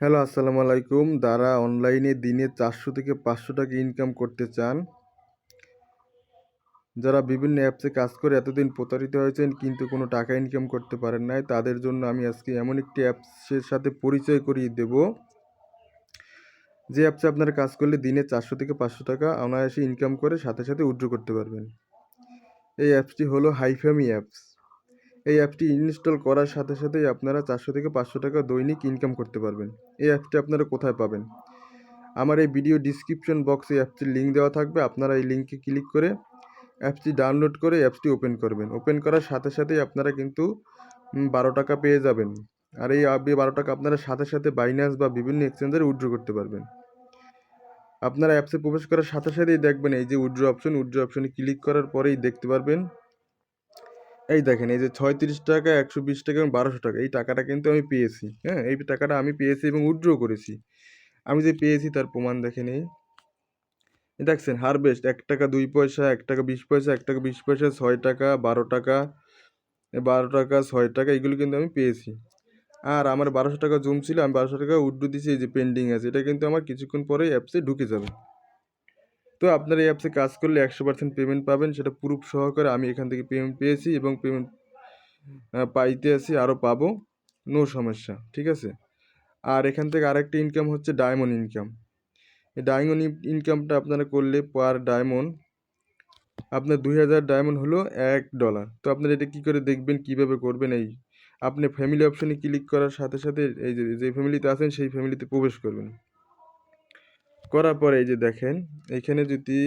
Hello, আসসালামু আলাইকুম। যারা অনলাইনে দিনে 400 থেকে 500 টাকা ইনকাম করতে চান, যারা বিভিন্ন অ্যাপসে কাজ করে এতদিন প্রতারিত হয়েছেন কিন্তু কোনো টাকা ইনকাম করতে পারেন নাই, তাদের জন্য আমি আজকে এমন একটি অ্যাপসের সাথে পরিচয় করিয়ে দেব, যে অ্যাপসে আপনারা কাজ করলে দিনে 400 থেকে 500 টাকা অনায়াসে ইনকাম করে সাথে সাথে উইথড্র করতে পারবেন। এই অ্যাপসটি হলো হাইফামি অ্যাপস। এই অ্যাপটি ইনস্টল করার সাথে সাথেই আপনারা 400 থেকে 500 টাকা দৈনিক ইনকাম করতে পারবেন। এই অ্যাপটি আপনারা কোথায় পাবেন? আমার এই ভিডিও ডিসক্রিপশন বক্সে অ্যাপসটির লিঙ্ক দেওয়া থাকবে। আপনারা এই লিঙ্কে ক্লিক করে অ্যাপসটি ডাউনলোড করে অ্যাপসটি ওপেন করবেন। ওপেন করার সাথে সাথেই আপনারা কিন্তু 12 টাকা পেয়ে যাবেন। আর এই 12 টাকা আপনারা সাথে সাথে বাইন্যান্স বা বিভিন্ন এক্সচেঞ্জে উইথড্র করতে পারবেন। আপনারা অ্যাপসে প্রবেশ করার সাথে সাথেই দেখবেন এই যে উইথড্র অপশনে ক্লিক করার পরেই দেখতে পারবেন, এই দেখেন এই যে 36 টাকা, 120 টাকা এবং 1200 টাকা এই টাকাটা কিন্তু আমি পেয়েছি। হ্যাঁ, এই টাকাটা আমি পেয়েছি এবং উইথড্র করেছি। আমি যে পেয়েছি তার প্রমাণ দেখেন এই দেখছেন, হারভেস্ট 1 টাকা 2 পয়সা, 1 টাকা 20 পয়সা, 1 টাকা 20 পয়সা, 6 টাকা, 12 টাকা, 12 টাকা, 6 টাকা এগুলো কিন্তু আমি পেয়েছি। আর আমার 1200 টাকা জমছিল, আমি 1200 টাকা উইথড্র দিয়েছি, এই যে পেন্ডিং আছে। এটা কিন্তু আমার কিছুক্ষণ পরেই অ্যাপসে ঢুকে যাবে। তো আপনারা এই অ্যাপসে কাজ করলে 100% পেমেন্ট পাবেন, সেটা প্রুফ সহকারে আমি এখান থেকে পেমেন্ট পেয়েছি এবং পেমেন্ট পাইতে আছি, আরও পাবো, নো সমস্যা, ঠিক আছে। আর এখান থেকে আরেকটা ইনকাম হচ্ছে ডায়মন্ড ইনকাম। এই ডায়মন্ড ইনকামটা আপনারা করলে পার ডায়মন্ড আপনার 2000 ডায়মন্ড হলো $1। তো আপনারা এটা কী করে দেখবেন, কীভাবে করবেন? এই আপনি ফ্যামিলি অপশনে ক্লিক করার সাথে সাথে এই যে ফ্যামিলিতে আছেন সেই ফ্যামিলিতে প্রবেশ করবেন। করার পরে এই যে দেখেন এইখানে যদি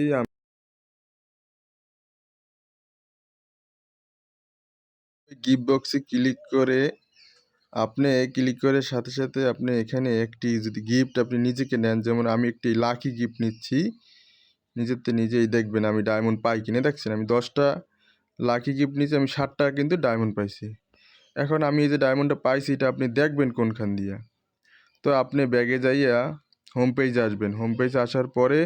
গিফট বক্সে ক্লিক করে সাথে সাথে আপনি এখানে একটি যদি গিফট আপনি নিজেকে নেন, যেমন আমি একটি লাকি গিফট নিচ্ছি, নিজেই দেখবেন আমি ডায়মন্ড পাই কিনে। দেখছেন আমি 10টা লাকি গিফট নিয়েছি, আমি 60টা কিন্তু ডায়মন্ড পাইছি। এখন আমি এই যে ডায়মন্ডটা পাইছি এটা আপনি দেখবেন কোনখান দিয়া। তো আপনি ব্যাগে যাইয়া হোম পেজে আসবেন। হোম পেজে আসার পরে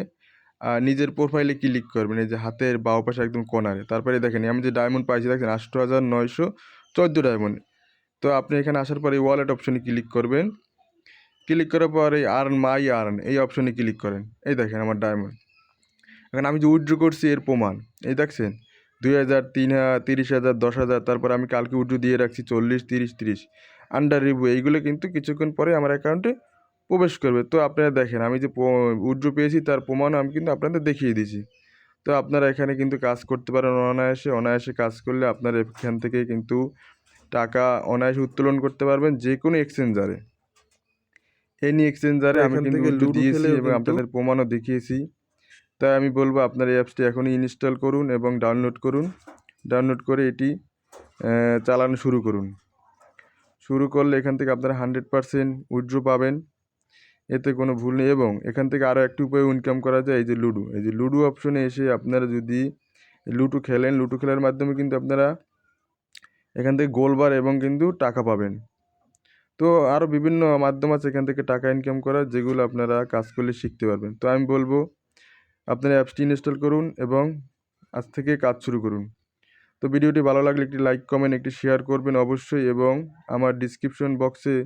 নিজের প্রোফাইলে ক্লিক করবেন, এই যে হাতের বাও পাশে একদম কোনারে। তারপরে দেখেন আমি যে ডায়মন্ড পাইছি দেখেন 8914 ডায়মন্ড। তো আপনি এখানে আসার পরে এই ওয়ালেট অপশনে ক্লিক করবেন। ক্লিক করার পর এই আর্ন এই অপশনে ক্লিক করেন। এই দেখেন আমার ডায়মন্ড। এখন আমি যে উইথড্র করছি এর প্রমাণ এই দেখছেন 2000, 3000, 30,000, 10,000, তারপর আমি কালকে উইথড্র দিয়ে রাখছি 40, 30, 30 আন্ডার রিভিউ। এইগুলো কিন্তু কিছুক্ষণ পরে আমার অ্যাকাউন্টে প্রবেশ করবে। তো আপনারা দেখেন আমি যে উইথড্র পেয়েছি তার প্রমাণও আমি কিন্তু আপনাদের দেখিয়ে দিয়েছি। তো আপনারা এখানে কিন্তু কাজ করতে পারেন অনায়াসে কাজ করলে আপনারা এখান থেকে কিন্তু টাকা অনায়াসে উত্তোলন করতে পারবেন যে কোনো এক্সচেঞ্জারে। এনি এক্সচেঞ্জারে আমি কিন্তু উইথড্র দিয়েছি এবং আপনাদের প্রমাণও দেখিয়েছি। তাই আমি বলবো আপনারা এই অ্যাপসটি এখনই ইনস্টল করুন এবং ডাউনলোড করুন। ডাউনলোড করে এটি চালানো শুরু করলে এখান থেকে আপনারা 100% উইথড্র পাবেন, এতে কোনো ভুল নেই। এবং এখান থেকে আরও একটি উপায়ে ইনকাম করা যায়, এই যে লুডো অপশনে এসে আপনারা যদি লুডো খেলার মাধ্যমে কিন্তু আপনারা এখান থেকে গোলবার এবং কিন্তু টাকা পাবেন। তো আরও বিভিন্ন মাধ্যম আছে এখান থেকে টাকা ইনকাম করার, যেগুলো আপনারা কাজ করলে শিখতে পারবেন। তো আমি বলবো আপনারা অ্যাপসটি ইনস্টল করুন এবং আজ থেকে কাজ শুরু করুন। তো ভিডিওটি ভালো লাগলে একটি লাইক, কমেন্ট, একটি শেয়ার করবেন অবশ্যই, এবং আমার ডিসক্রিপশন বক্সে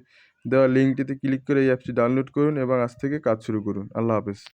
দেওয়া লিঙ্কটিতে ক্লিক করে এই অ্যাপসটি ডাউনলোড করুন এবং আজ থেকে কাজ শুরু করুন। আল্লাহ হাফেজ।